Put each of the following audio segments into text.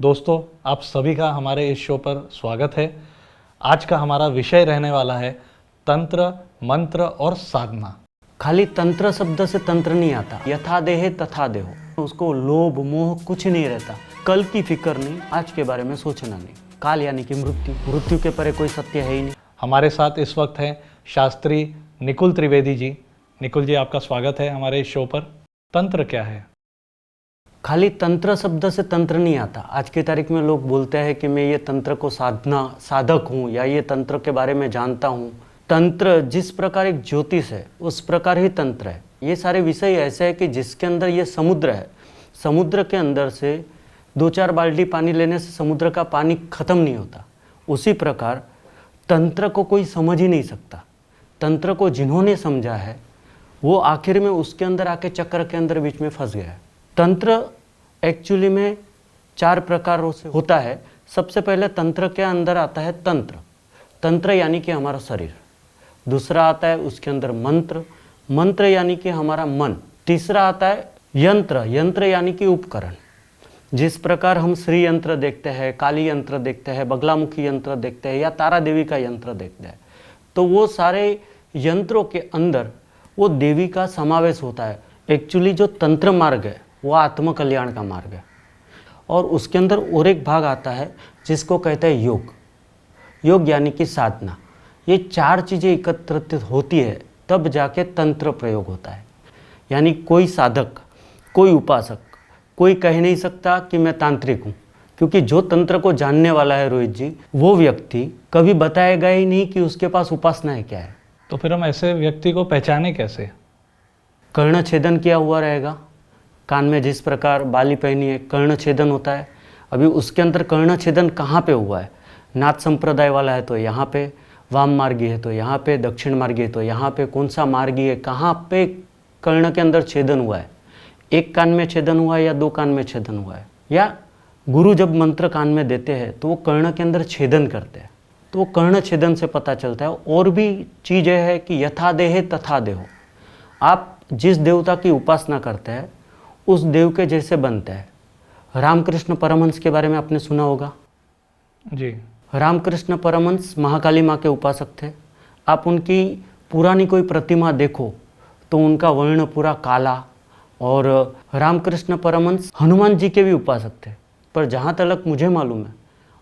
दोस्तों, आप सभी का हमारे इस शो पर स्वागत है। आज का हमारा विषय रहने वाला है तंत्र, मंत्र और साधना। खाली तंत्र शब्द से तंत्र नहीं आता, यथा देहे तथा देहो। उसको लोभ मोह कुछ नहीं रहता, कल की फिक्र नहीं, आज के बारे में सोचना नहीं। काल यानी कि मृत्यु, मृत्यु के परे कोई सत्य है ही नहीं। हमारे साथ इस वक्त हैं शास्त्री निकुल त्रिवेदी जी। निकुल जी, आपका स्वागत है हमारे इस शो पर। तंत्र क्या है? खाली तंत्र शब्द से तंत्र नहीं आता। आज की तारीख में लोग बोलते हैं कि मैं ये तंत्र को साधक हूँ या ये तंत्र के बारे में जानता हूँ। तंत्र जिस प्रकार एक ज्योतिष है उस प्रकार ही तंत्र है। ये सारे विषय ऐसे है कि जिसके अंदर ये समुद्र है, समुद्र के अंदर से 2-4 बाल्टी पानी लेने से समुद्र का पानी खत्म नहीं होता। उसी प्रकार तंत्र को कोई समझ ही नहीं सकता। तंत्र को जिन्होंने समझा है वो आखिर में उसके अंदर आके चक्र के अंदर बीच में फंस गया है। तंत्र एक्चुअली में 4 प्रकारों से होता है। सबसे पहले तंत्र के अंदर आता है तंत्र, तंत्र यानी कि हमारा शरीर। दूसरा आता है उसके अंदर मंत्र, मंत्र यानी कि हमारा मन। तीसरा आता है यंत्र, यंत्र यानी कि उपकरण। जिस प्रकार हम श्री यंत्र देखते हैं, काली यंत्र देखते हैं, बगलामुखी यंत्र देखते हैं या तारा देवी का यंत्र देखते हैं, तो वो सारे यंत्रों के अंदर वो देवी का समावेश होता है। एक्चुअली जो तंत्र मार्ग है वो आत्मकल्याण का मार्ग है। और उसके अंदर और एक भाग आता है जिसको कहते हैं योग, योग यानी कि साधना। ये 4 चीज़ें एकत्रित होती है तब जाके तंत्र प्रयोग होता है। यानी कोई साधक, कोई उपासक, कोई कह नहीं सकता कि मैं तांत्रिक हूँ, क्योंकि जो तंत्र को जानने वाला है रोहित जी, वो व्यक्ति कभी बताएगा ही नहीं कि उसके पास उपासना है क्या है। तो फिर हम ऐसे व्यक्ति को पहचाने कैसे? कर्ण छेदन किया हुआ रहेगा, कान में जिस प्रकार बाली पहनी है कर्ण छेदन होता है। अभी उसके अंदर कर्ण छेदन कहाँ पे हुआ है? नाथ संप्रदाय वाला है तो यहाँ पे, वाम मार्गी है तो यहाँ पे, दक्षिण मार्गी है तो यहाँ पे, कौन सा मार्गी है, कहाँ पे कर्ण के अंदर छेदन हुआ है? एक कान में छेदन हुआ है या 2 कान में छेदन हुआ है? या गुरु जब मंत्र कान में देते हैं तो वो कर्ण के अंदर छेदन करते हैं, तो वो कर्ण छेदन से पता चलता है। और भी चीज़ है कि यथा देहे तथा देहो। आप जिस देवता की उपासना करते हैं उस देव के जैसे बनते हैं। रामकृष्ण परमहंस के बारे में आपने सुना होगा जी। रामकृष्ण परमहंस महाकाली माँ के उपासक थे। आप उनकी पुरानी कोई प्रतिमा देखो तो उनका वर्ण पूरा काला। और रामकृष्ण परमहंस हनुमान जी के भी उपासक थे। पर जहाँ तक मुझे मालूम है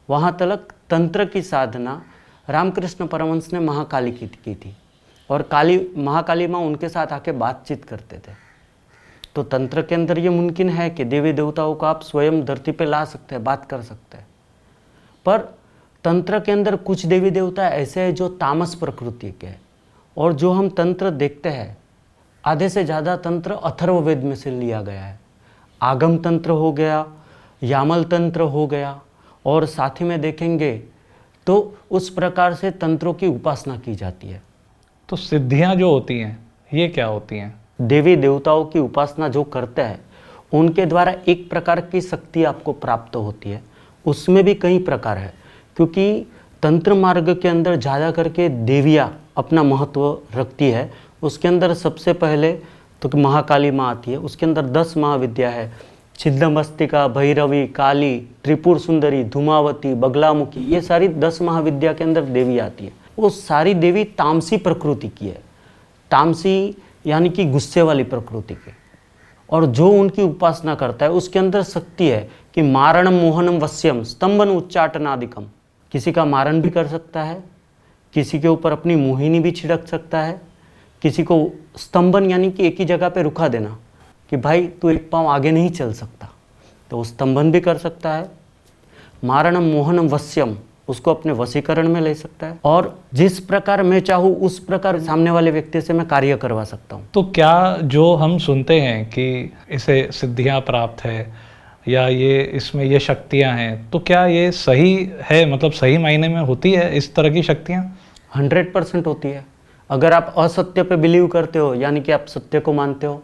वहाँ तक तंत्र की साधना रामकृष्ण परमहंस ने महाकाली की थी और महाकाली माँ उनके साथ आके बातचीत करते थे। तो तंत्र के अंदर ये मुमकिन है कि देवी देवताओं को आप स्वयं धरती पे ला सकते हैं, बात कर सकते हैं। पर तंत्र के अंदर कुछ देवी देवता ऐसे हैं जो तामस प्रकृति के हैं। और जो हम तंत्र देखते हैं, आधे से ज़्यादा तंत्र अथर्ववेद में से लिया गया है। आगम तंत्र हो गया, यामल तंत्र हो गया, और साथ ही में देखेंगे तो उस प्रकार से तंत्रों की उपासना की जाती है। तो सिद्धियां जो होती हैं ये क्या होती हैं? देवी देवताओं की उपासना जो करते हैं उनके द्वारा एक प्रकार की शक्ति आपको प्राप्त होती है। उसमें भी कई प्रकार है, क्योंकि तंत्र मार्ग के अंदर ज़्यादा करके देवियाँ अपना महत्व रखती है। उसके अंदर सबसे पहले तो महाकाली माँ आती है। उसके अंदर 10 महाविद्या है, छिद्दमस्तिका, भैरवी, काली, त्रिपुर सुंदरी, धूमावती, बगलामुखी। ये सारी 10 महाविद्या के अंदर देवी आती है। वो सारी देवी तामसी प्रकृति की है, तामसी यानी कि गुस्से वाली प्रकृति के। और जो उनकी उपासना करता है उसके अंदर शक्ति है कि मारणम मोहनम वश्यम स्तंभन उच्चाटनादिकम। किसी का मारण भी कर सकता है, किसी के ऊपर अपनी मोहिनी भी छिड़क सकता है, किसी को स्तंभन यानी कि एक ही जगह पे रुका देना कि भाई तू एक पाँव आगे नहीं चल सकता, तो वो स्तंभन भी कर सकता है। मारणम मोहनम वश्यम, उसको अपने वशीकरण में ले सकता है। और जिस प्रकार मैं चाहूँ उस प्रकार सामने वाले व्यक्ति से मैं कार्य करवा सकता हूँ। तो क्या जो हम सुनते हैं कि इसे सिद्धियां प्राप्त है या ये इसमें ये शक्तियां हैं, तो क्या ये सही है? मतलब सही मायने में होती है इस तरह की शक्तियां? 100% होती है। अगर आप असत्य पे बिलीव करते हो, यानी कि आप सत्य को मानते हो,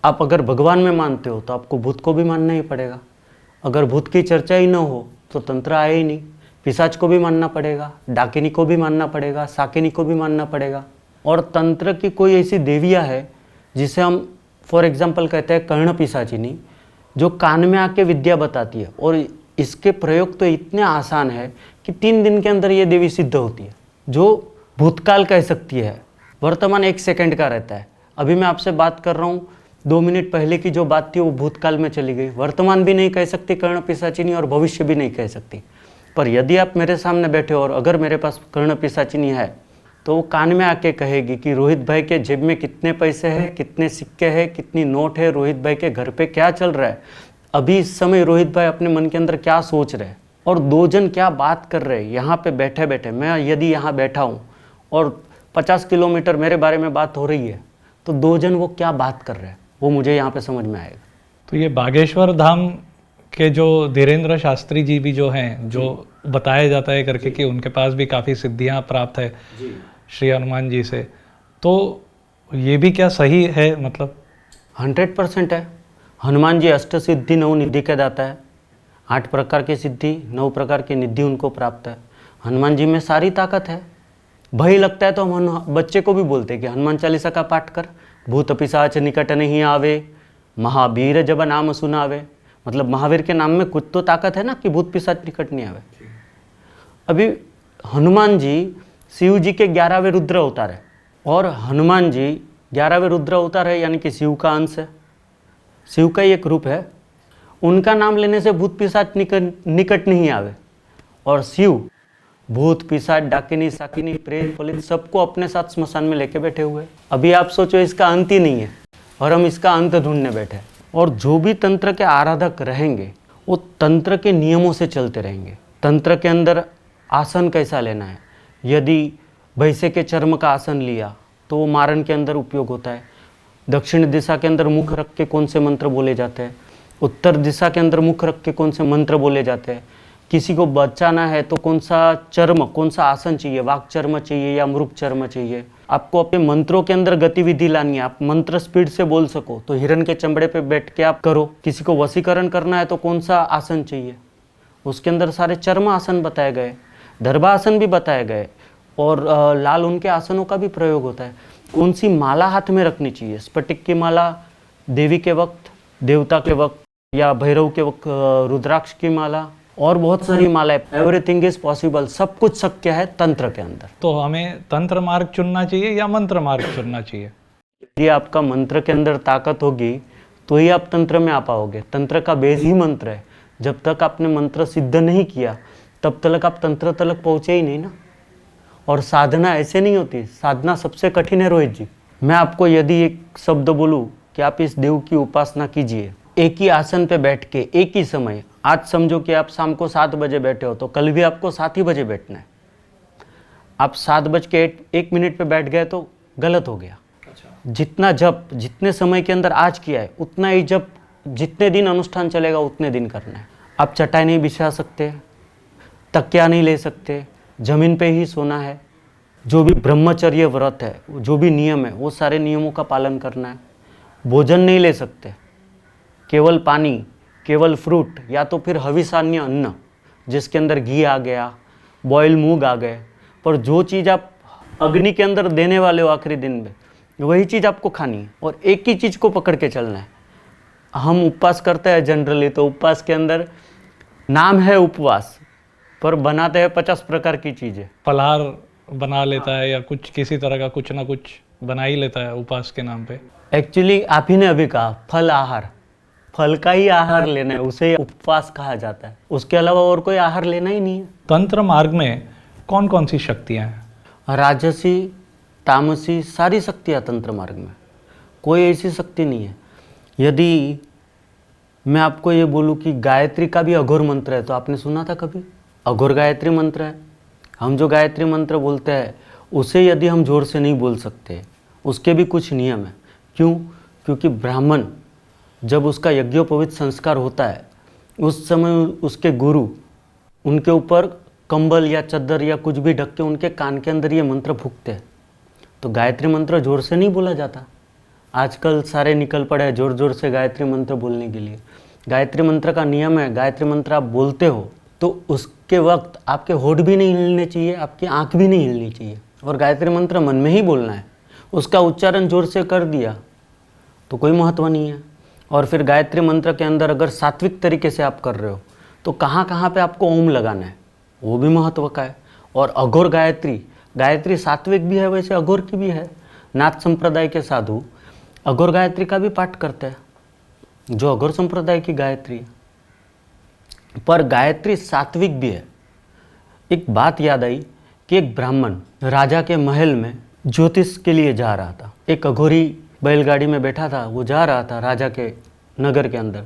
आप अगर भगवान में मानते हो तो आपको भूत को भी मानना ही पड़ेगा। अगर भूत की चर्चा ही न हो तो तंत्र आए ही नहीं। पिशाच को भी मानना पड़ेगा, डाकिनी को भी मानना पड़ेगा, साकिनी को भी मानना पड़ेगा। और तंत्र की कोई ऐसी देवियाँ है जिसे हम फॉर एग्जाम्पल कहते हैं कर्ण पिशाचिनी, जो कान में आके विद्या बताती है और इसके प्रयोग तो इतने आसान है कि 3 दिन के अंदर ये देवी सिद्ध होती है। जो भूतकाल कह सकती है, वर्तमान 1 सेकंड का रहता है। अभी मैं आपसे बात कर रहा हूँ, 2 मिनट पहले की जो बात थी वो भूतकाल में चली गई। वर्तमान भी नहीं कह सकती कर्ण पिशाचिनी और भविष्य भी नहीं कह सकती। पर यदि आप मेरे सामने बैठे हो और अगर मेरे पास कर्ण पिशाचिनी है तो वो कान में आके कहेगी कि रोहित भाई के जेब में कितने पैसे हैं, कितने सिक्के हैं, कितनी नोट है, रोहित भाई के घर पे क्या चल रहा है, अभी इस समय रोहित भाई अपने मन के अंदर क्या सोच रहे हैं और 2 जन क्या बात कर रहे हैं। यहाँ पे बैठे बैठे मैं यदि यहाँ बैठा हूँ और 50 किलोमीटर मेरे बारे में बात हो रही है तो 2 जन वो क्या बात कर रहे हैं वो मुझे यहाँ पे समझ में आएगा। तो ये बागेश्वर धाम के जो धीरेन्द्र शास्त्री जी भी जो हैं, जो बताया जाता है करके कि उनके पास भी काफ़ी सिद्धियां प्राप्त है श्री हनुमान जी से, तो ये भी क्या सही है? मतलब 100% है। हनुमान जी अष्ट सिद्धि 9 निधि के दाता है। 8 प्रकार की सिद्धि 9 प्रकार की निधि उनको प्राप्त है। हनुमान जी में सारी ताकत है। भय लगता है तो हम बच्चे को भी बोलते हैं कि हनुमान चालीसा का पाठ कर, भूत पिशाच निकट नहीं आवे, महावीर जब नाम सुनावे। मतलब महावीर के नाम में कुछ तो ताकत है ना कि भूत पिशाच निकट नहीं आवे। अभी हनुमान जी शिव जी के 11वें रुद्र अवतार है और हनुमान जी 11वें रुद्र अवतार है, यानी कि शिव का अंश है, शिव का ही एक रूप है। उनका नाम लेने से भूत पिशाच निकट नहीं आवे। और शिव भूत पिशाच डाकिनी साकिनी प्रेत पलित सबको अपने साथ स्मशान में लेके बैठे हुए। अभी आप सोचो इसका अंत ही नहीं है और हम इसका अंत ढूंढने बैठे। और जो भी तंत्र के आराधक रहेंगे वो तंत्र के नियमों से चलते रहेंगे। तंत्र के अंदर आसन कैसा लेना है, यदि भैंसे के चर्म का आसन लिया तो वो मारण के अंदर उपयोग होता है। दक्षिण दिशा के अंदर मुख रख के कौन से मंत्र बोले जाते हैं, उत्तर दिशा के अंदर मुख रख के कौन से मंत्र बोले जाते हैं। किसी को बचाना है तो कौन सा चर्म, कौन सा आसन चाहिए, वाक चर्म चाहिए या मृग चर्म चाहिए। आपको अपने मंत्रों के अंदर गतिविधि लानी है, आप मंत्र स्पीड से बोल सको तो हिरन के चमड़े पे बैठ के आप करो। किसी को वशीकरण करना है तो कौन सा आसन चाहिए, उसके अंदर सारे चर्म आसन बताए गए, दर्भासन भी बताए गए और लाल उनके आसनों का भी प्रयोग होता है। कौन सी माला हाथ में रखनी चाहिए, स्फटिक की माला देवी के वक्त, देवता के वक्त, या भैरव के वक्त रुद्राक्ष की माला, और बहुत सारी मालाएं। एवरीथिंग इज पॉसिबल, सब कुछ शक्य है तंत्र के अंदर। तो हमें तंत्र मार्ग चुनना चाहिए या मंत्र मार्ग चुनना चाहिए? यदि आपका मंत्र के अंदर ताकत होगी तो ही आप तंत्र में आ पाओगे। तंत्र का बेस ही मंत्र है। जब तक आपने मंत्र सिद्ध नहीं किया तब तक आप तंत्र तक पहुँचे ही नहीं ना। और साधना ऐसे नहीं होती, साधना सबसे कठिन है रोहित जी। मैं आपको यदि एक शब्द बोलूँ कि आप इस देव की उपासना कीजिए एक ही आसन पे बैठ के एक ही समय, आज समझो कि आप शाम को 7 बजे बैठे हो तो कल भी आपको 7 ही बजे बैठना है। आप 7:01 पे बैठ गए तो गलत हो गया। जितना जप जितने समय के अंदर आज किया है उतना ही जप जितने दिन अनुष्ठान चलेगा उतने दिन करना है। आप चटाई नहीं बिछा सकते, तकिया नहीं ले सकते, जमीन पे ही सोना है। जो भी ब्रह्मचर्य व्रत है, जो भी नियम है, वो सारे नियमों का पालन करना है। भोजन नहीं ले सकते, केवल पानी, केवल फ्रूट, या तो फिर हविषान्य अन्न जिसके अंदर घी आ गया, बॉयल मूंग आ गए। पर जो चीज़ आप अग्नि के अंदर देने वाले हो आखिरी दिन में, वही चीज़ आपको खानी है और एक ही चीज़ को पकड़ के चलना है। हम उपवास करते हैं जनरली, तो उपवास के अंदर नाम है उपवास पर बनाते हैं 50 प्रकार की चीज़ें। फलाहार बना लेता है या कुछ किसी तरह का कुछ ना कुछ बना ही लेता है उपवास के नाम पे। एक्चुअली आप ही ने अभी कहा फल आहार, फल का ही आहार लेना है, उसे उपवास कहा जाता है। उसके अलावा और कोई आहार लेना ही नहीं है। तंत्र मार्ग में कौन कौन सी शक्तियाँ हैं? राजसी, तामसी, सारी शक्तियाँ तंत्र मार्ग में, कोई ऐसी शक्ति नहीं है। यदि मैं आपको ये बोलूँ कि गायत्री का भी अघोर मंत्र है तो आपने सुना था कभी? अघोर गायत्री मंत्र है। हम जो गायत्री मंत्र बोलते हैं उसे यदि हम जोर से नहीं बोल सकते, उसके भी कुछ नियम है। क्यों? क्योंकि ब्राह्मण जब उसका यज्ञोपवीत संस्कार होता है उस समय उसके गुरु उनके ऊपर कंबल या चद्दर या कुछ भी ढक के उनके कान के अंदर ये मंत्र फूंकते हैं। तो गायत्री मंत्र जोर से नहीं बोला जाता। आजकल सारे निकल पड़े हैं जोर जोर से गायत्री मंत्र बोलने के लिए। गायत्री मंत्र का नियम है, गायत्री मंत्र आप बोलते हो तो उसके वक्त आपके होठ भी नहीं हिलने चाहिए, आपकी आँख भी नहीं हिलनी चाहिए, और गायत्री मंत्र मन में ही बोलना है। उसका उच्चारण जोर से कर दिया तो कोई महत्व नहीं है। और फिर गायत्री मंत्र के अंदर अगर सात्विक तरीके से आप कर रहे हो तो कहाँ कहाँ पे आपको ओम लगाना है वो भी महत्व का है। और अघोर गायत्री, गायत्री सात्विक भी है वैसे अघोर की भी है। नाथ संप्रदाय के साधु अघोर गायत्री का भी पाठ करते हैं, जो अघोर संप्रदाय की गायत्री है। पर गायत्री सात्विक भी है। एक बात याद आई कि एक ब्राह्मण राजा के महल में ज्योतिष के लिए जा रहा था। एक अघोरी बैलगाड़ी में बैठा था, वो जा रहा था राजा के नगर के अंदर।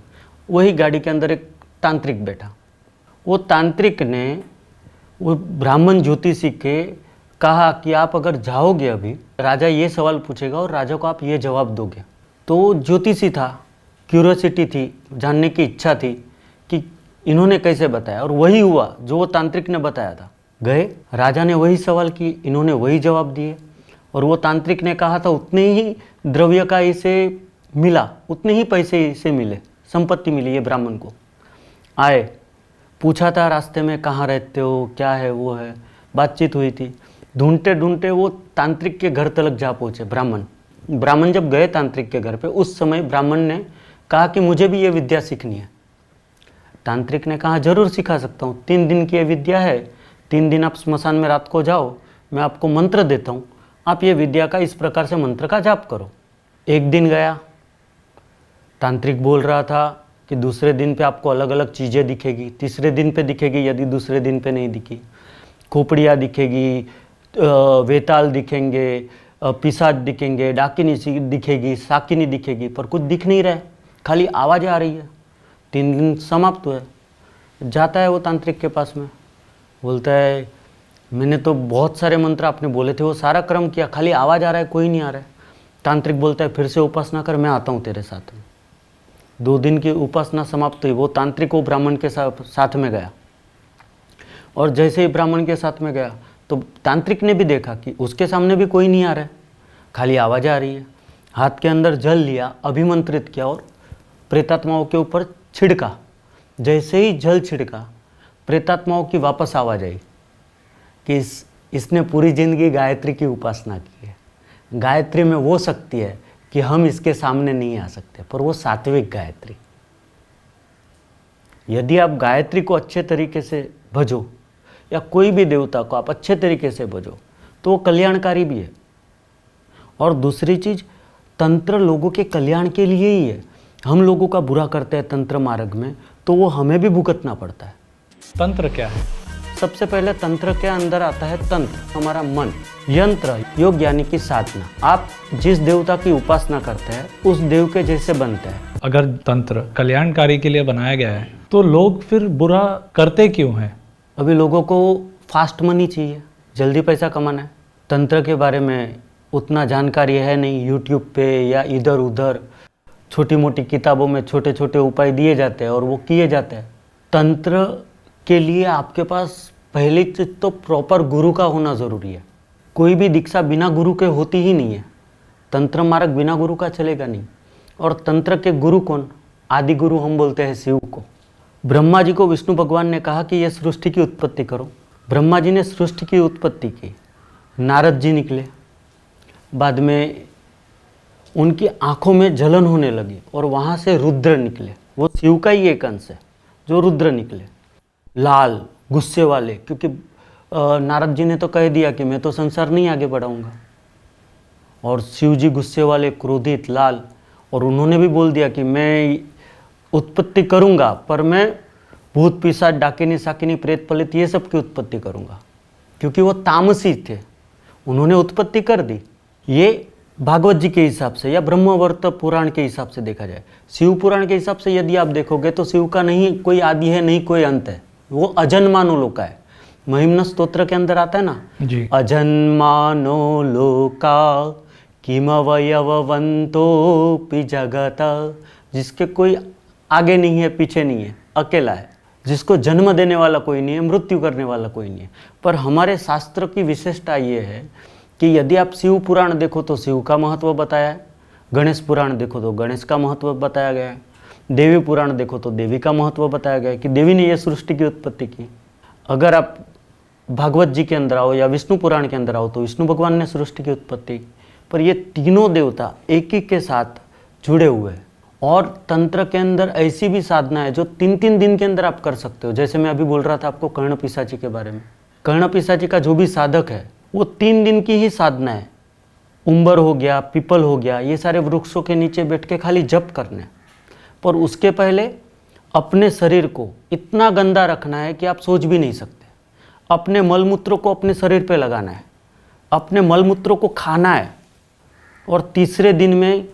वही गाड़ी के अंदर एक तांत्रिक बैठा। वो तांत्रिक ने वो ब्राह्मण ज्योतिषी के कहा कि आप अगर जाओगे अभी, राजा ये सवाल पूछेगा और राजा को आप ये जवाब दोगे। तो ज्योतिषी था, क्यूरियोसिटी थी, जानने की इच्छा थी कि इन्होंने कैसे बताया, और वही हुआ जो वो तांत्रिक ने बताया था। गए, राजा ने वही सवाल किए, इन्होंने वही जवाब दिए। और वो तांत्रिक ने कहा था उतने ही द्रव्य का इसे मिला, उतने ही पैसे इसे मिले, संपत्ति मिली ये ब्राह्मण को। आए, पूछा था रास्ते में कहाँ रहते हो, क्या है वो है, बातचीत हुई थी। ढूंढते ढूंढते वो तांत्रिक के घर तक जा पहुँचे ब्राह्मण जब गए तांत्रिक के घर पे, उस समय ब्राह्मण ने कहा कि मुझे भी ये विद्या सीखनी है। तांत्रिक ने कहा जरूर सिखा सकता हूँ, 3 दिन की ये विद्या है, 3 दिन आप स्मशान में रात को जाओ, मैं आपको मंत्र देता हूँ, आप ये विद्या का इस प्रकार से मंत्र का जाप करो। 1 दिन गया, तांत्रिक बोल रहा था कि दूसरे दिन पे आपको अलग अलग चीज़ें दिखेगी, तीसरे दिन पे दिखेगी, यदि दूसरे दिन पे नहीं दिखी, खोपड़ियाँ दिखेगी, वेताल दिखेंगे, पिशाच दिखेंगे, डाकिनी दिखेगी, साकिनी दिखेगी, पर कुछ दिख नहीं रहा है, खाली आवाज़ें आ रही है। 3 दिन समाप्त हुए। जाता है वो तांत्रिक के पास में, बोलता है मैंने तो बहुत सारे मंत्र आपने बोले थे, वो सारा क्रम किया, खाली आवाज़ आ रहा है, कोई नहीं आ रहा है। तांत्रिक बोलता है फिर से उपासना कर, मैं आता हूँ तेरे साथ में। 2 दिन की उपासना समाप्त हुई। वो तांत्रिक वो ब्राह्मण के साथ में गया, और जैसे ही ब्राह्मण के साथ में गया तो तांत्रिक ने भी देखा कि उसके सामने भी कोई नहीं आ रहा है, खाली आवाज़ आ रही है। हाथ के अंदर जल लिया, अभिमंत्रित किया और प्रेतात्माओं के ऊपर छिड़का। जैसे ही जल छिड़का, प्रेतात्माओं की वापस आवाज़ आई कि इसने पूरी जिंदगी गायत्री की उपासना की है। गायत्री में वो शक्ति है कि हम इसके सामने नहीं आ सकते, पर वो सात्विक गायत्री। यदि आप गायत्री को अच्छे तरीके से भजो, या कोई भी देवता को आप अच्छे तरीके से भजो, तो वो कल्याणकारी भी है। और दूसरी चीज़, तंत्र लोगों के कल्याण के लिए ही है। हम लोगों का बुरा करते हैं तंत्र मार्ग में, तो वो हमें भी भुगतना पड़ता है। तंत्र क्या है? सबसे पहले तंत्र के अंदर आता है तंत्र, हमारा मन। यंत्र, योग यानी कि साधना। आप जिस देवता की उपासना करते हैं उस देव के जैसे बनते हैं। अगर तंत्र कल्याणकारी के लिए बनाया गया है तो लोग फिर बुरा करते क्यों हैं? अभी लोगों को फास्ट मनी चाहिए, जल्दी पैसा कमाना है। तंत्र के बारे में उतना जानकारी है नहीं, यूट्यूब पे या इधर उधर छोटी मोटी किताबों में छोटे छोटे उपाय दिए जाते हैं और वो किए जाते हैं। तंत्र के लिए आपके पास पहली चीज़ तो प्रॉपर गुरु का होना ज़रूरी है। कोई भी दीक्षा बिना गुरु के होती ही नहीं है। तंत्र मार्ग बिना गुरु का चलेगा नहीं। और तंत्र के गुरु कौन? आदि गुरु हम बोलते हैं शिव को। ब्रह्मा जी को विष्णु भगवान ने कहा कि ये सृष्टि की उत्पत्ति करो। ब्रह्मा जी ने सृष्टि की उत्पत्ति की। नारद जी निकले, बाद में उनकी आंखों में जलन होने लगी और वहाँ से रुद्र निकले। वो शिव का ही एक अंश है जो रुद्र निकले, लाल, गुस्से वाले, क्योंकि नारद जी ने तो कह दिया कि मैं तो संसार नहीं आगे बढ़ाऊंगा। और शिव जी गुस्से वाले, क्रोधित, लाल, और उन्होंने भी बोल दिया कि मैं उत्पत्ति करूंगा, पर मैं भूत पिशाच, डाकिनी, साकिनी, प्रेत, पलित ये सब की उत्पत्ति करूंगा, क्योंकि वो तामसी थे। उन्होंने उत्पत्ति कर दी। ये भागवत जी के हिसाब से या ब्रह्मवर्त पुराण के हिसाब से देखा जाए। शिव पुराण के हिसाब से यदि आप देखोगे तो शिव का नहीं कोई आदि है, नहीं कोई अंत है, वो अजन्मानो लोका है। महिम्न स्तोत्र के अंदर आता है ना जी, अजन्मानो लोका किमवयवंतोपि जगत, जिसके कोई आगे नहीं है, पीछे नहीं है, अकेला है, जिसको जन्म देने वाला कोई नहीं है, मृत्यु करने वाला कोई नहीं है। पर हमारे शास्त्र की विशेषता ये है कि यदि आप शिव पुराण देखो तो शिव का महत्व बताया है, गणेश पुराण देखो तो गणेश का महत्व बताया गया है, देवी पुराण देखो तो देवी का महत्व बताया गया है कि देवी ने यह सृष्टि की उत्पत्ति की। अगर आप भागवत जी के अंदर आओ या विष्णु पुराण के अंदर आओ तो विष्णु भगवान ने सृष्टि की उत्पत्ति की। पर ये तीनों देवता एक ही के साथ जुड़े हुए हैं और तंत्र के अंदर ऐसी भी साधना है जो 3-3 दिन के अंदर आप कर सकते हो। जैसे मैं अभी बोल रहा था आपको कर्ण पिशाची के बारे में। कर्ण पिशाची का जो भी साधक है वो 3 दिन की ही साधना है। उंबर हो गया, पीपल हो गया, ये सारे वृक्षों के नीचे बैठ के खाली जप करना है। पर उसके पहले अपने शरीर को इतना गंदा रखना है कि आप सोच भी नहीं सकते। अपने मलमूत्रों को अपने शरीर पे लगाना है, अपने मलमूत्रों को खाना है। और तीसरे दिन में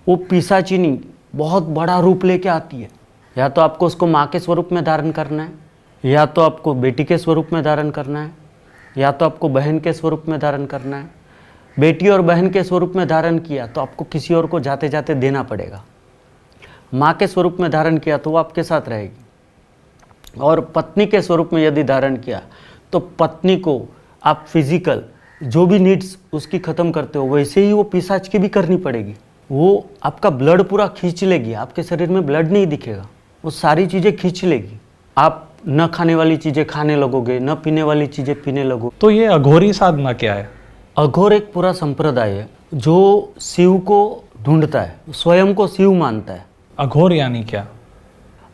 वो पिशाचिनी बहुत बड़ा रूप लेके आती है। या तो आपको उसको माँ के स्वरूप में धारण करना है, या तो आपको बेटी के स्वरूप में धारण करना है, या तो आपको बहन के स्वरूप में धारण करना है। बेटी और बहन के स्वरूप में धारण किया तो आपको किसी और को जाते जाते देना पड़ेगा। माँ के स्वरूप में धारण किया तो वो आपके साथ रहेगी। और पत्नी के स्वरूप में यदि धारण किया तो पत्नी को आप फिजिकल जो भी नीड्स उसकी ख़त्म करते हो वैसे ही वो पिशाच की भी करनी पड़ेगी। वो आपका ब्लड पूरा खींच लेगी, आपके शरीर में ब्लड नहीं दिखेगा, वो सारी चीज़ें खींच लेगी। आप न खाने वाली चीज़ें खाने लगोगे, न पीने वाली चीज़ें पीने लगोगे। तो ये अघोरी साधना क्या है? अघोर एक पूरा संप्रदाय है जो शिव को ढूंढता है, स्वयं को शिव मानता है। अघोर यानी क्या?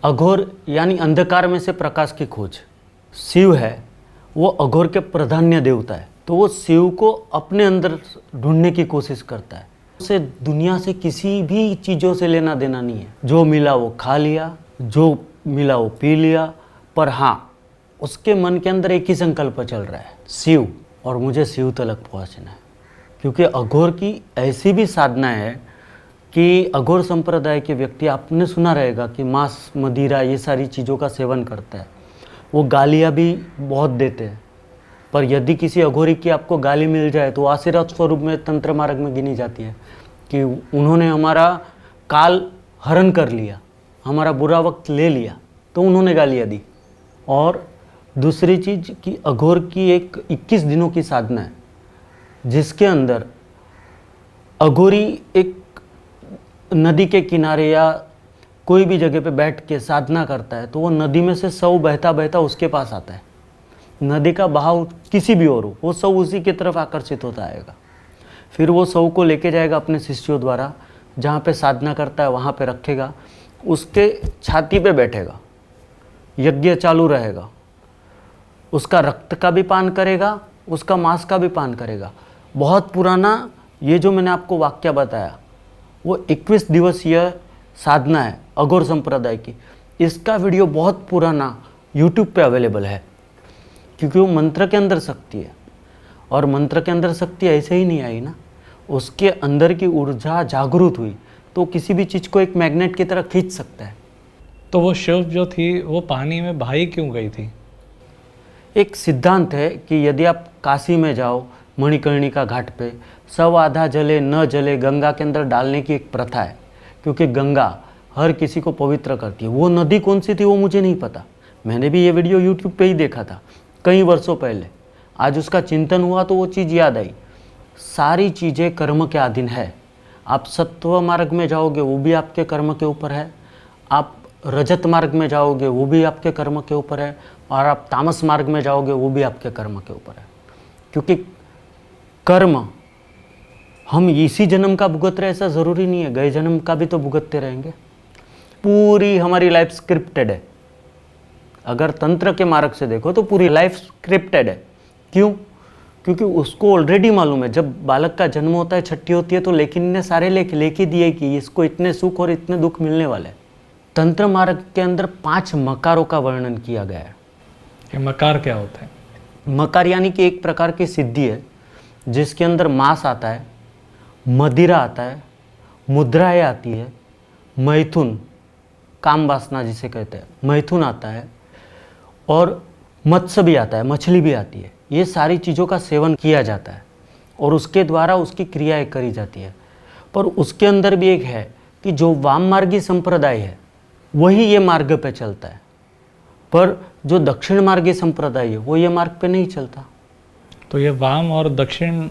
अघोर यानी अंधकार में से प्रकाश की खोज। शिव है वो अघोर के प्राधान्य देवता है, तो वो शिव को अपने अंदर ढूंढने की कोशिश करता है। उसे दुनिया से किसी भी चीज़ों से लेना देना नहीं है। जो मिला वो खा लिया, जो मिला वो पी लिया, पर हाँ उसके मन के अंदर एक ही संकल्प चल रहा है, शिव, और मुझे शिव तक पहुँचना है। क्योंकि अघोर की ऐसी भी साधना है कि अघोर संप्रदाय के व्यक्ति, आपने सुना रहेगा कि मांस, मदिरा, ये सारी चीज़ों का सेवन करता है। वो गालियाँ भी बहुत देते हैं। पर यदि किसी अघोरी की आपको गाली मिल जाए तो आशीर्वाद स्वरूप में तंत्र मार्ग में गिनी जाती है कि उन्होंने हमारा काल हरण कर लिया, हमारा बुरा वक्त ले लिया, तो उन्होंने गालियाँ दी। और दूसरी चीज़ कि अघोर की एक 21 दिनों की साधना है जिसके अंदर अघोरी एक नदी के किनारे या कोई भी जगह पे बैठ के साधना करता है। तो वो नदी में से शव बहता बहता उसके पास आता है। नदी का बहाव किसी भी और हो, वो शव उसी की तरफ आकर्षित होता आएगा। फिर वो शव को लेके जाएगा अपने शिष्यों द्वारा, जहाँ पे साधना करता है वहाँ पे रखेगा, उसके छाती पे बैठेगा, यज्ञ चालू रहेगा, उसका रक्त का भी पान करेगा, उसका मांस का भी पान करेगा। बहुत पुराना ये जो मैंने आपको वाक्य बताया वो 21 दिवसीय साधना है अघोर संप्रदाय की। इसका वीडियो बहुत पुराना YouTube पे अवेलेबल है, क्योंकि वो मंत्र के अंदर शक्ति है। और मंत्र के अंदर शक्ति ऐसे ही नहीं आई ना, उसके अंदर की ऊर्जा जागृत हुई तो किसी भी चीज़ को एक मैग्नेट की तरह खींच सकता है। तो वो शिव जो थी वो पानी में बहाई क्यों गई थी? एक सिद्धांत है कि यदि आप काशी में जाओ, मणिकर्णिका घाट पे, सब आधा जले न जले गंगा के अंदर डालने की एक प्रथा है। क्योंकि गंगा हर किसी को पवित्र करती है। वो नदी कौन सी थी वो मुझे नहीं पता, मैंने भी ये वीडियो YouTube पे ही देखा था कई वर्षों पहले। आज उसका चिंतन हुआ तो वो चीज़ याद आई। सारी चीज़ें कर्म के अधीन है। आप सत्व मार्ग में जाओगे वो भी आपके कर्म के ऊपर है, आप रजत मार्ग में जाओगे वो भी आपके कर्म के ऊपर है, और आप तामस मार्ग में जाओगे वो भी आपके कर्म के ऊपर है। क्योंकि कर्म हम इसी जन्म का भुगत रहे ऐसा ज़रूरी नहीं है, गए जन्म का भी तो भुगतते रहेंगे। पूरी हमारी लाइफ स्क्रिप्टेड है। अगर तंत्र के मार्ग से देखो तो पूरी लाइफ स्क्रिप्टेड है। क्यों? क्योंकि उसको ऑलरेडी मालूम है, जब बालक का जन्म होता है, छठी होती है, तो लेकिन ने सारे लेके दिए कि इसको इतने सुख और इतने दुख मिलने वाले हैं। तंत्र मार्ग के अंदर 5 मकारों का वर्णन किया गया है। ये मकार क्या होता है? मकार यानी कि एक प्रकार की सिद्धि है जिसके अंदर मांस आता है, मदिरा आता है, मुद्राएं आती है, मैथुन, काम वासना जिसे कहते हैं, मैथुन आता है, और मत्स्य भी आता है, मछली भी आती है। ये सारी चीज़ों का सेवन किया जाता है और उसके द्वारा उसकी क्रियाएं करी जाती है। पर उसके अंदर भी एक है कि जो वाम मार्गी संप्रदाय है वही ये मार्ग पे चलता है, पर जो दक्षिण मार्गी संप्रदाय है वो ये मार्ग पे नहीं चलता। तो ये वाम और दक्षिण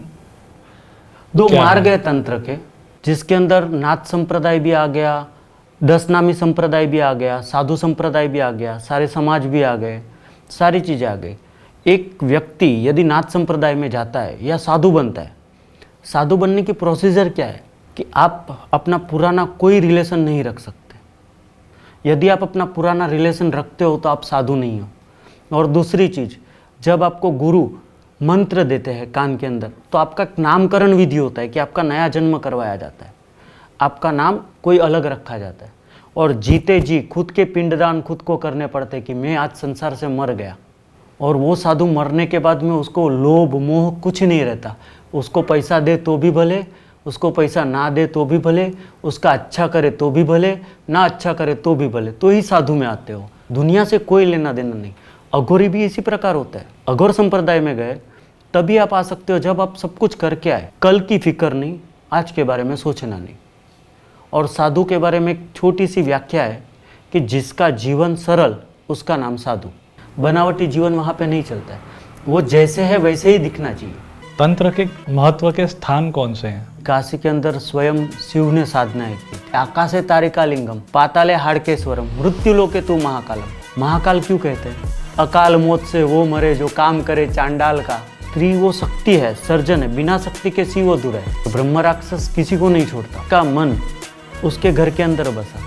दो मार्ग है तंत्र के, जिसके अंदर नाथ संप्रदाय भी आ गया, 10 नामी संप्रदाय भी आ गया, साधु संप्रदाय भी आ गया, सारे समाज भी आ गए, सारी चीज़ें आ गई। एक व्यक्ति यदि नाथ संप्रदाय में जाता है या साधु बनता है, साधु बनने की प्रोसीजर क्या है? कि आप अपना पुराना कोई रिलेशन नहीं रख सकते। यदि आप अपना पुराना रिलेशन रखते हो तो आप साधु नहीं हो। और दूसरी चीज़, जब आपको गुरु मंत्र देते हैं कान के अंदर, तो आपका नामकरण विधि होता है कि आपका नया जन्म करवाया जाता है, आपका नाम कोई अलग रखा जाता है। और जीते जी खुद के पिंडदान खुद को करने पड़ते कि मैं आज संसार से मर गया। और वो साधु मरने के बाद में उसको लोभ मोह कुछ नहीं रहता। उसको पैसा दे तो भी भले, उसको पैसा ना दे तो भी भले, उसका अच्छा करे तो भी भले, ना अच्छा करे तो भी भले, तो ही साधु में आते हो। दुनिया से कोई लेना देना नहीं। अघोरी भी इसी प्रकार होता है। अघोर संप्रदाय में गए तभी आप आ सकते हो जब आप सब कुछ करके आए। कल की फिक्र नहीं, आज के बारे में सोचना नहीं। और साधु के बारे में एक छोटी सी व्याख्या है कि जिसका जीवन सरल उसका नाम साधु। बनावटी जीवन वहाँ पे नहीं चलता है, वो जैसे है वैसे ही दिखना चाहिए। तंत्र के महत्व के स्थान कौन से हैं? काशी के अंदर स्वयं शिव ने साधनाएं की। आकाशे तारिका लिंगम, पाताले हाड़केश्वरम, मृत्यु लोके तू महाकालम। महाकाल क्यों कहते हैं? अकाल मौत से वो मरे जो काम करे चांडाल का। स्त्री वो शक्ति है, सर्जन है, बिना शक्ति के शिव अधूरा है। ब्रह्म राक्षस किसी को नहीं छोड़ता। का मन उसके घर के अंदर बसा।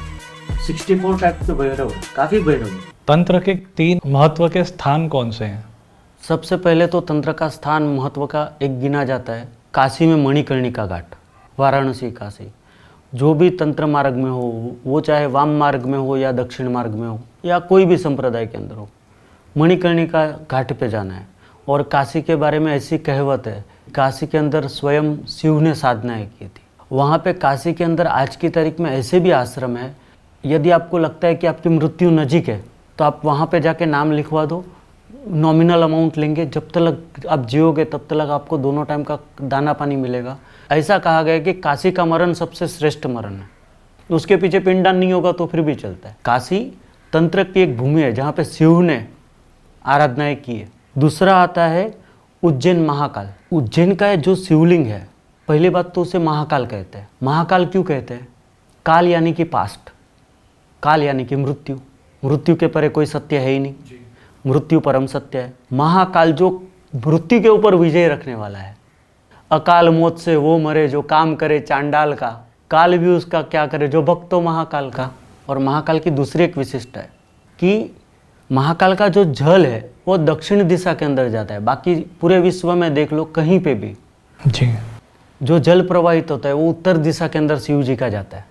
64 टाइप के भैरव, काफी भैरव। तंत्र के 3 महत्व के स्थान कौन से हैं? सबसे पहले तो तंत्र का स्थान महत्व का एक गिना जाता है काशी में मणिकर्णिका घाट, वाराणसी काशी। जो भी तंत्र मार्ग में हो, वो चाहे वाम मार्ग में हो या दक्षिण मार्ग में हो या कोई भी संप्रदाय के अंदर हो, मणिकर्णिका घाट पे जाना है। और काशी के बारे में ऐसी कहावत है, काशी के अंदर स्वयं शिव ने साधनाएं की थी। वहाँ पे काशी के अंदर आज की तारीख में ऐसे भी आश्रम है, यदि आपको लगता है कि आपकी मृत्यु नज़दीक है तो आप वहाँ पे जाके नाम लिखवा दो। नॉमिनल अमाउंट लेंगे, जब तक आप जियोगे तब तक आपको दोनों टाइम का दाना पानी मिलेगा। ऐसा कहा गया है कि काशी का मरण सबसे श्रेष्ठ मरण है। उसके पीछे पिंडदान नहीं होगा तो फिर भी चलता है। काशी तंत्र की एक भूमि है जहाँ पे शिव ने आराधनाएं की है। दूसरा आता है उज्जैन महाकाल। उज्जैन का जो शिवलिंग है, पहली बात तो उसे महाकाल कहते हैं। महाकाल क्यों कहते हैं? काल यानी कि पास्ट, काल यानी कि मृत्यु। मृत्यु के परे कोई सत्य है ही नहीं, मृत्यु परम सत्य है। महाकाल जो मृत्यु के ऊपर विजय रखने वाला है। अकाल मौत से वो मरे जो काम करे चांडाल का, काल भी उसका क्या करे जो भक्त हो महाकाल का। और महाकाल की दूसरी एक विशिष्टता है कि महाकाल का जो जल है वो दक्षिण दिशा के अंदर जाता है। बाकी पूरे विश्व में देख लो कहीं पे भी जी, जो जल प्रवाहित होता है वो उत्तर दिशा के अंदर शिव जी का जाता है।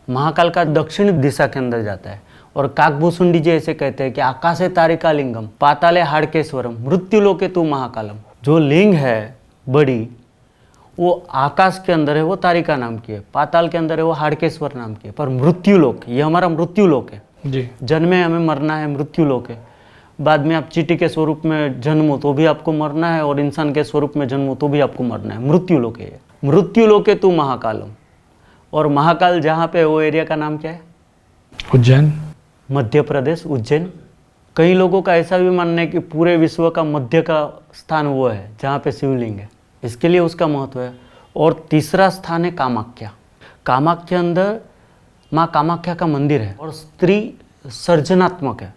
महाकाल का दक्षिण दिशा के अंदर जाता है। और काकभूषुंडी जी ऐसे कहते हैं कि आकाशे तारिका लिंगम, पाताले हाड़केश्वरम, मृत्यु लोके तू महाकालम। जो लिंग है बड़ी, वो आकाश के अंदर है, वो तारिका नाम की है। पाताल के अंदर है, वो हाड़केश्वर नाम की है। पर मृत्यु लोक, ये हमारा मृत्यु लोक है जी। जन्मे हमें मरना है, मृत्यु लोक है। बाद में आप चींटी के स्वरूप में जन्मो तो भी आपको मरना है, और इंसान के स्वरूप में जन्मो तो भी आपको मरना है। मृत्यु लोक है। मृत्यु लोके तू महाकालम। और महाकाल जहाँ पे, वो एरिया का नाम क्या है? उज्जैन, मध्य प्रदेश, उज्जैन। कई लोगों का ऐसा भी मानना है कि पूरे विश्व का मध्य का स्थान वो है जहाँ पे शिवलिंग है, इसके लिए उसका महत्व है। और तीसरा स्थान है कामाख्या। कामाख्या अंदर माँ कामाख्या का मंदिर है। और स्त्री सर्जनात्मक है,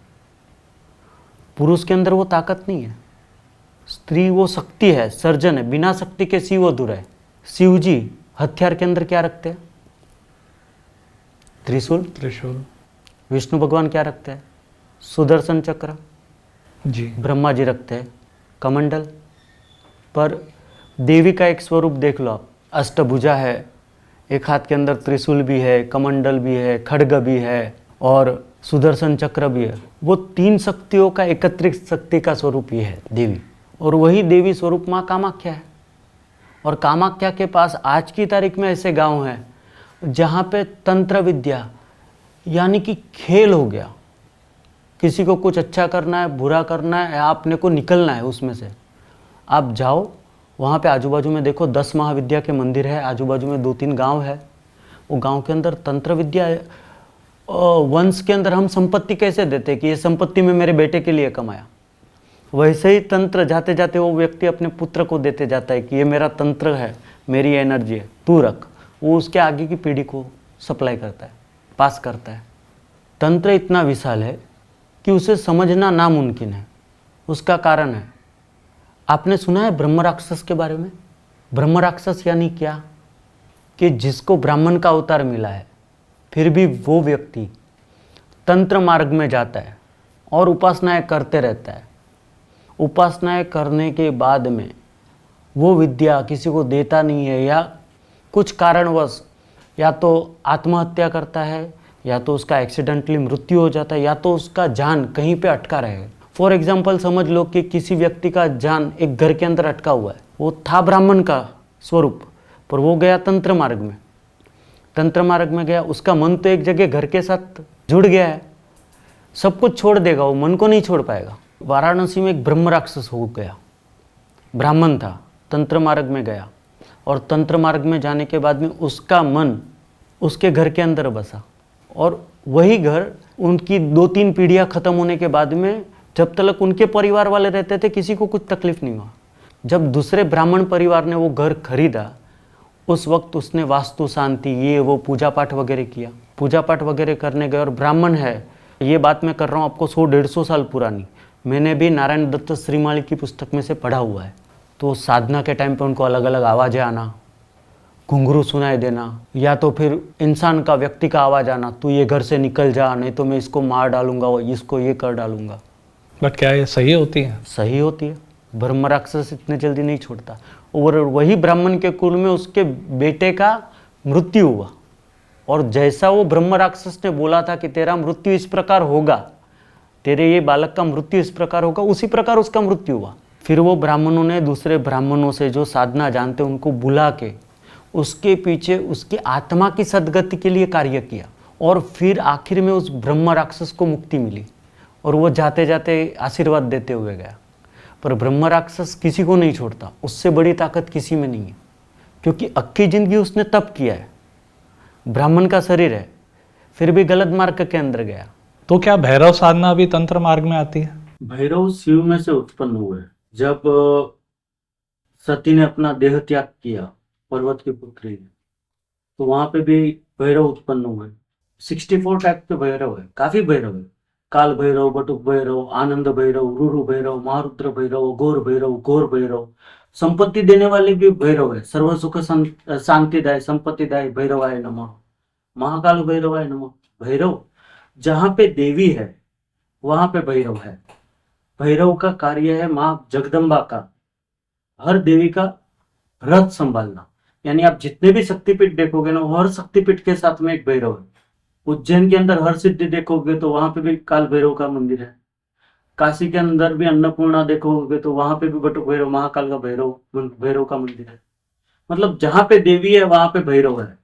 पुरुष के अंदर वो ताकत नहीं है। स्त्री वो शक्ति है, सर्जन है, बिना शक्ति के शिव अधूरा है। शिव जी हथियार के अंदर क्या रखते हैं? त्रिशूल। त्रिशूल। विष्णु भगवान क्या रखते हैं? सुदर्शन चक्र। जी। ब्रह्मा जी रखते हैं कमंडल। पर देवी का एक स्वरूप देख लो आप, अष्टभुजा है, एक हाथ के अंदर त्रिशूल भी है, कमंडल भी है, खड्ग भी है और सुदर्शन चक्र भी है। वो 3 शक्तियों का एकत्रित शक्ति का स्वरूप ये है देवी। और वही देवी स्वरूप माँ कामाख्या है। और कामाख्या के पास आज की तारीख में ऐसे गांव हैं जहाँ पे तंत्र विद्या यानी कि खेल हो गया। किसी को कुछ अच्छा करना है, बुरा करना है, आपने को निकलना है उसमें से, आप जाओ वहाँ पे आजू बाजू में देखो 10 महाविद्या के मंदिर है, आजू बाजू में 2-3 गांव है। वो गांव के अंदर तंत्र विद्या है। वंश के अंदर हम संपत्ति कैसे देते कि ये संपत्ति में मेरे बेटे के लिए कमाया, वैसे ही तंत्र जाते जाते वो व्यक्ति अपने पुत्र को देते जाता है कि ये मेरा तंत्र है, मेरी एनर्जी है, तू रख। वो उसके आगे की पीढ़ी को सप्लाई करता है, पास करता है। तंत्र इतना विशाल है कि उसे समझना नामुमकिन है। उसका कारण है, आपने सुना है ब्रह्म राक्षस के बारे में? ब्रह्म राक्षस यानी क्या? कि जिसको ब्राह्मण का अवतार मिला है फिर भी वो व्यक्ति तंत्र मार्ग में जाता है और उपासनाएं करते रहता है। उपासनाएं करने के बाद में वो विद्या किसी को देता नहीं है, या कुछ कारणवश या तो आत्महत्या करता है, या तो उसका एक्सीडेंटली मृत्यु हो जाता है, या तो उसका जान कहीं पे अटका रहेगा। फॉर एग्जाम्पल समझ लो कि किसी व्यक्ति का जान एक घर के अंदर अटका हुआ है, वो था ब्राह्मण का स्वरूप पर वो गया तंत्र मार्ग में। तंत्र मार्ग में गया, उसका मन तो एक जगह घर के साथ जुड़ गया है, सब कुछ छोड़ देगा, वो मन को नहीं छोड़ पाएगा। वाराणसी में एक ब्रह्म राक्षस हो गया, ब्राह्मण था, तंत्र मार्ग में गया और तंत्र मार्ग में जाने के बाद में उसका मन उसके घर के अंदर बसा, और वही घर उनकी 2-3 पीढ़ियाँ ख़त्म होने के बाद में जब तक उनके परिवार वाले रहते थे किसी को कुछ तकलीफ नहीं हुआ। जब दूसरे ब्राह्मण परिवार ने वो घर खरीदा उस वक्त उसने वास्तु शांति ये वो पूजा पाठ वगैरह किया। पूजा पाठ वगैरह करने गए और ब्राह्मण है, ये बात मैं कर रहा हूँ आपको 100-150 साल पुरानी, मैंने भी नारायण दत्त श्रीमाली की पुस्तक में से पढ़ा हुआ है। तो साधना के टाइम पे उनको अलग अलग आवाज़ें आना, घुंघरू सुनाई देना, या तो फिर इंसान का व्यक्ति का आवाज़ आना, तू ये घर से निकल जा नहीं तो मैं इसको मार डालूंगा, इसको ये कर डालूंगा। बट क्या ये सही होती है? सही होती है। ब्रह्म राक्षस इतने जल्दी नहीं छोड़ता। और वही ब्राह्मण के कुल में उसके बेटे का मृत्यु हुआ, और जैसा वो ब्रह्म राक्षस ने बोला था कि तेरा मृत्यु इस प्रकार होगा, तेरे ये बालक का मृत्यु इस प्रकार होगा, उसी प्रकार उसका मृत्यु हुआ। फिर वो ब्राह्मणों ने दूसरे ब्राह्मणों से जो साधना जानते उनको बुला के उसके पीछे उसकी आत्मा की सद्गति के लिए कार्य किया, और फिर आखिर में उस ब्रह्म राक्षस को मुक्ति मिली और वो जाते जाते आशीर्वाद देते हुए गया। पर ब्रह्म राक्षस किसी को नहीं छोड़ता, उससे बड़ी ताकत किसी में नहीं है, क्योंकि अक्की जिंदगी उसने तप किया है, ब्राह्मण का शरीर है, फिर भी गलत मार्ग के अंदर गया। तो क्या भैरव साधना भी तंत्र मार्ग में आती है? भैरव शिव में से उत्पन्न हुए। जब सती ने अपना देह त्याग किया पर्वत की पुत्री ने, तो वहां पे भी भैरव उत्पन्न हुए। 64 टाइप के भैरव है, काफी भैरव है। काल भैरव, बटुक भैरव, आनंद भैरव, रुरु भैरव, महारुद्र भैरव, घोर भैरव, संपत्ति देने वाले भी भैरव है। सर्व सुख शांतिदाय संपत्तिदाय भैरवाय नमः, महाकाल भैरवाय नमः। भैरव जहाँ पे देवी है वहां पे भैरव है। भैरव का कार्य है माँ जगदम्बा का हर देवी का रथ संभालना। यानी आप जितने भी शक्तिपीठ देखोगे ना, हर शक्तिपीठ के साथ में एक भैरव है। उज्जैन के अंदर हर सिद्धि देखोगे तो वहां पे भी काल भैरव का मंदिर है। काशी के अंदर भी अन्नपूर्णा देखोगे तो वहां पे भी बटुक भैरव, महाकाल का भैरव का मंदिर है। मतलब जहां पे देवी है वहां पे भैरव है।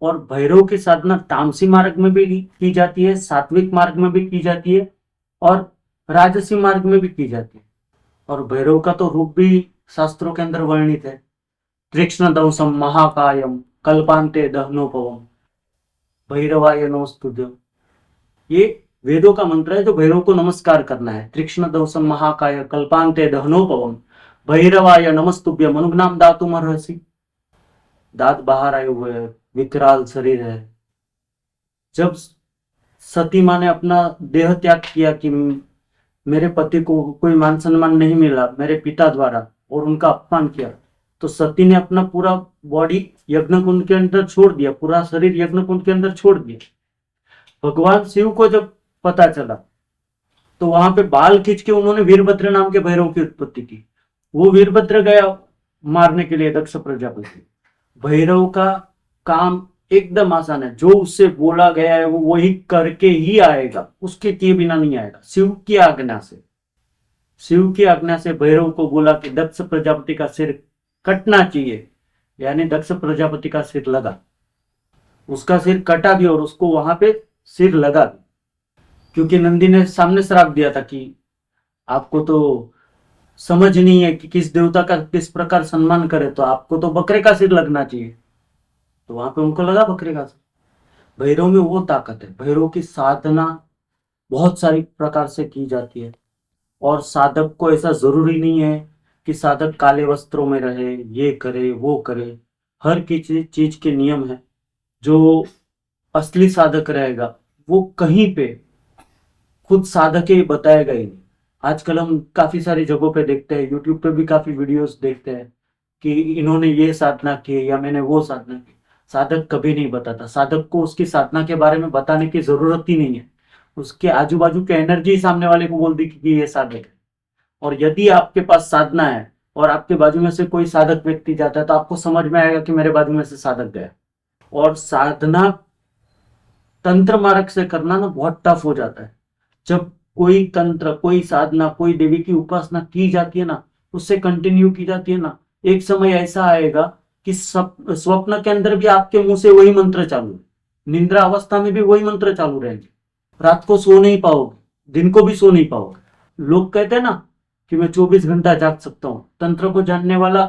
और भैरव की साधना तामसी मार्ग में भी की जाती है, सात्विक मार्ग में भी की जाती है, और राजसी मार्ग में भी की जाती है। और भैरव का तो रूप भी शास्त्रों के अंदर वर्णित है। तीक्ष्ण दंसम महाकायम कल्पांते दहनोपवम भैरवाय नमस्तुभ्यम। ये वेदों का मंत्र है जो भैरव को नमस्कार करना है। तीक्ष्ण दंसम महाकाय कल्पांते दहनोपवम भैरवाय नमस्तुभ्यम। अनुग्नाम दातुम अर्हसि। दांत बाहर आए हुए हैं, विकराल शरीर है। जब सती माँ ने अपना देह त्याग किया कि मेरे पति को कोई मान सम्मान नहीं मिला मेरे पिता द्वारा, और उनका अपमान किया, तो सती ने अपना पूरा बॉडी यज्ञकुंड के अंदर छोड़ दिया, पूरा शरीर यज्ञकुंड के अंदर छोड़ दिया। भगवान शिव को जब पता चला तो वहां पे बाल खींच के उन्होंने वीरभद्र नाम के भैरव की उत्पत्ति की। वो वीरभद्र गया मारने के लिए दक्ष प्रजापति। भैरव का काम एकदम आसान है, जो उससे बोला गया है वो वही करके ही आएगा, उसके किए बिना नहीं आएगा। शिव की आज्ञा से भैरव को बोला कि दक्ष प्रजापति का सिर कटना चाहिए, यानी दक्ष प्रजापति का सिर लगा, उसका सिर कटा भी और उसको वहां पे सिर लगा भी। क्योंकि नंदी ने सामने श्राप दिया था कि आपको तो समझ नहीं है कि किस देवता का किस प्रकार सम्मान करे, तो आपको तो बकरे का सिर लगना चाहिए। तो वहां पे उनको लगा बकरे का सिर। भैरव में वो ताकत है। भैरव की साधना बहुत सारी प्रकार से की जाती है, और साधक को ऐसा जरूरी नहीं है कि साधक काले वस्त्रों में रहे, ये करे वो करे। हर चीज के नियम है। जो असली साधक रहेगा वो कहीं पे खुद साधक ही बताएगा ही नहीं। आजकल हम काफी सारी जगहों पे देखते हैं, यूट्यूब पे भी काफी वीडियोस देखते हैं कि इन्होंने ये साधना की या मैंने वो साधना की। साधक कभी नहीं बताता। साधक को उसकी साधना के बारे में बताने की जरूरत ही नहीं है। उसके आजू बाजू के एनर्जी सामने वाले को बोल दी कि ये साधक है। और यदि आपके पास साधना है और आपके बाजू में से कोई साधक व्यक्ति जाता है तो आपको समझ में आएगा कि मेरे बाजू में से साधक गया। और साधना तंत्र मार्ग से करना ना बहुत टफ हो जाता है। जब कोई तंत्र, कोई साधना, कोई देवी की उपासना की जाती है ना, उससे कंटिन्यू की जाती है ना, एक समय ऐसा आएगा कि स्वप्न के अंदर भी आपके मुंह से वही मंत्र चालू है, निंद्रा अवस्था में भी वही मंत्र चालू रहेंगे, रात को सो नहीं पाओगे, दिन को भी सो नहीं पाओगे। लोग कहते हैं ना कि मैं 24 घंटा जाग सकता हूं। तंत्र को जानने वाला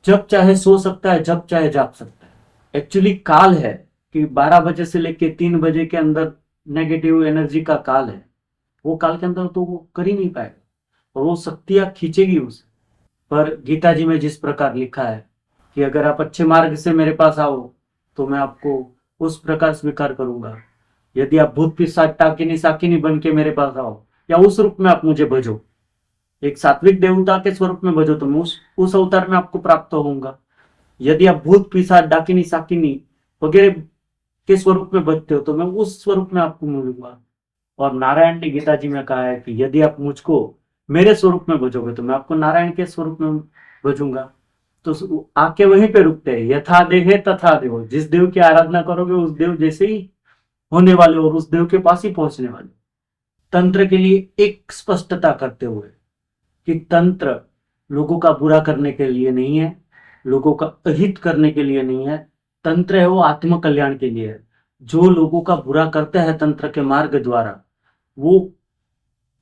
जब चाहे सो सकता है, जब चाहे जाग सकता है। एक्चुअली काल है कि 12 बजे से लेके 3 बजे के अंदर नेगेटिव एनर्जी का काल है। वो काल के अंदर तो वो कर ही नहीं पाएगा और वो शक्तियां खींचेगी उसे। पर गीता जी में जिस प्रकार लिखा है कि अगर आप अच्छे मार्ग से मेरे पास आओ तो मैं आपको उस प्रकार स्वीकार करूंगा। यदि आप भूत पिशाच टाकिनी साकिनी बन के मेरे पास आओ या उस रूप में आप मुझे भजो, एक सात्विक देवता के स्वरूप में भजो, तो मैं उस अवतार में आपको प्राप्त होऊंगा। यदि आप भूत पिशाच डाकिनी साकिनी वगैरह के स्वरूप में भजते हो तो मैं उस स्वरूप में आपको मिलूंगा। और नारायण ने गीता जी में कहा है कि यदि आप मुझको मेरे स्वरूप में भजोगे तो मैं आपको नारायण के स्वरूप में भजूंगा। तो आके वहीं पे रुकते हैं, यथा देहे तथा देव। जिस देव की आराधना करोगे उस देव जैसे ही होने वाले और उस देव के पास ही पहुंचने वाले। तंत्र के लिए एक स्पष्टता करते हुए कि तंत्र लोगों का बुरा करने के लिए नहीं है, लोगों का अहित करने के लिए नहीं है। तंत्र है वो आत्म कल्याण के लिए है। जो लोगों का बुरा करता है तंत्र के मार्ग द्वारा, वो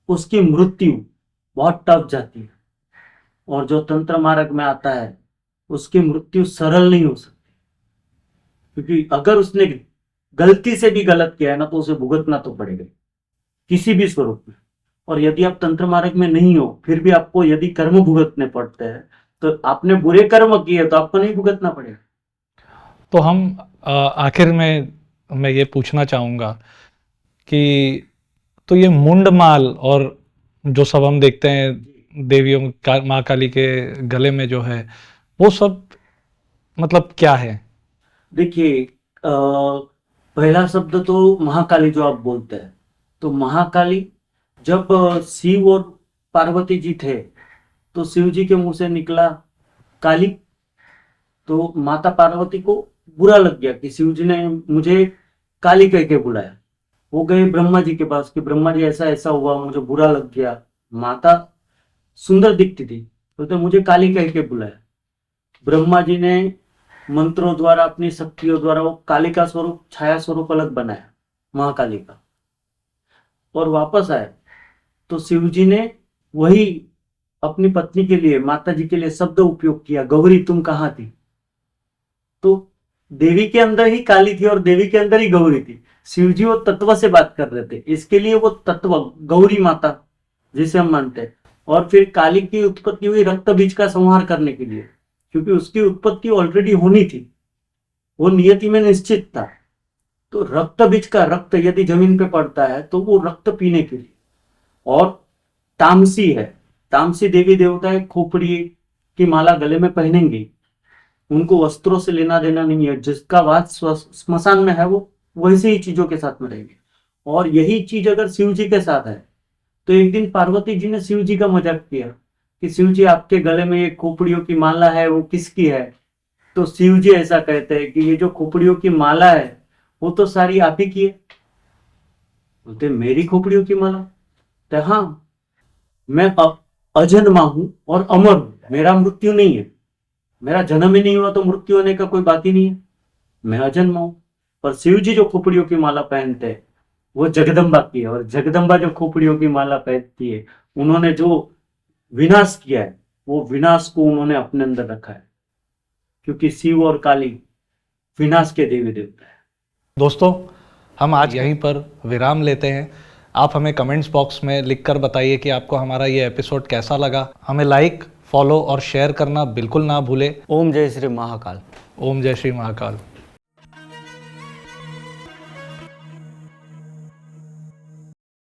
उसकी मृत्यु बहुत टफ जाती है। और जो तंत्र मार्ग में आता है उसकी मृत्यु सरल नहीं हो सकती, क्योंकि अगर उसने गलती से भी गलत किया है ना तो उसे भुगतना तो पड़ेगा किसी भी स्वरूप में। और यदि आप तंत्र मार्ग में नहीं हो फिर भी आपको यदि कर्म भुगतने पड़ते हैं तो आपने बुरे कर्म किए तो आपको नहीं भुगतना पड़ेगा। तो हम आखिर में मैं ये पूछना चाहूँगा कि तो ये मुंडमाल और जो सब हम देखते हैं देवियों का, माँ काली के गले में जो है वो सब मतलब क्या है? देखिए, पहला शब्द तो महाकाली जो आप बोलते हैं, तो महाकाली जब शिव और पार्वती जी थे तो शिव जी के मुंह से निकला काली, तो माता पार्वती को बुरा लग गया कि शिव जी ने मुझे काली कह के बुलाया। वो गए ब्रह्मा जी के पास कि ब्रह्मा जी ऐसा ऐसा हुआ, मुझे बुरा लग गया। माता सुंदर दिखती थी तो मुझे काली कह के बुलाया। ब्रह्मा जी ने मंत्रों द्वारा, अपनी शक्तियों द्वारा वो काली का स्वरूप, छाया स्वरूप अलग बनाया महाकाली का, और वापस आए तो शिव जी ने वही अपनी पत्नी के लिए, माता जी के लिए शब्द उपयोग किया, गौरी तुम कहाँ थी। तो देवी के अंदर ही काली थी और देवी के अंदर ही गौरी थी। शिव जी वो तत्व से बात कर रहे थे, इसके लिए वो तत्व गौरी माता जिसे हम मानते हैं। और फिर काली की उत्पत्ति हुई रक्त बीज का संहार करने के लिए, क्योंकि उसकी उत्पत्ति ऑलरेडी होनी थी, वो नियति में निश्चित था। तो रक्त बीज का रक्त यदि जमीन पे पड़ता है तो वो रक्त पीने के लिए। और तामसी है, तामसी देवी देवता है, खोपड़ी की माला गले में पहनेंगे, उनको वस्त्रों से लेना देना नहीं है। जिसका वास स्मशान में है वो वैसे ही चीजों के साथ में रहेंगे। और यही चीज अगर शिव जी के साथ है तो एक दिन पार्वती जी ने शिव जी का मजाक किया कि शिव जी आपके गले में ये खोपड़ियों की माला है वो किसकी है। तो शिव जी ऐसा कहते हैं कि ये जो खोपड़ियों की माला है वो तो सारी आप ही की है। बोलते मेरी खोपड़ियों की माला? तो हाँ, मैं अजन्मा हूं और अमर हूं, मेरा मृत्यु नहीं है, मेरा जन्म ही नहीं हुआ तो मृत्यु होने का कोई बात ही नहीं है, मैं अजन्मा हूं। पर शिव जी जो खोपड़ियों की माला पहनते हैं वो जगदम्बा की है, और जगदम्बा जो खोपड़ियों की माला पहनती है उन्होंने जो विनाश किया है वो विनाश को उन्होंने अपने अंदर रखा है, क्योंकि शिव और काली विनाश के देवी देवता है। दोस्तों, हम आज यहीं पर विराम लेते हैं। आप हमें कमेंट्स बॉक्स में लिखकर बताइए कि आपको हमारा ये एपिसोड कैसा लगा। हमें लाइक, फॉलो और शेयर करना बिल्कुल ना भूलें। ओम जय श्री महाकाल। ओम जय श्री महाकाल।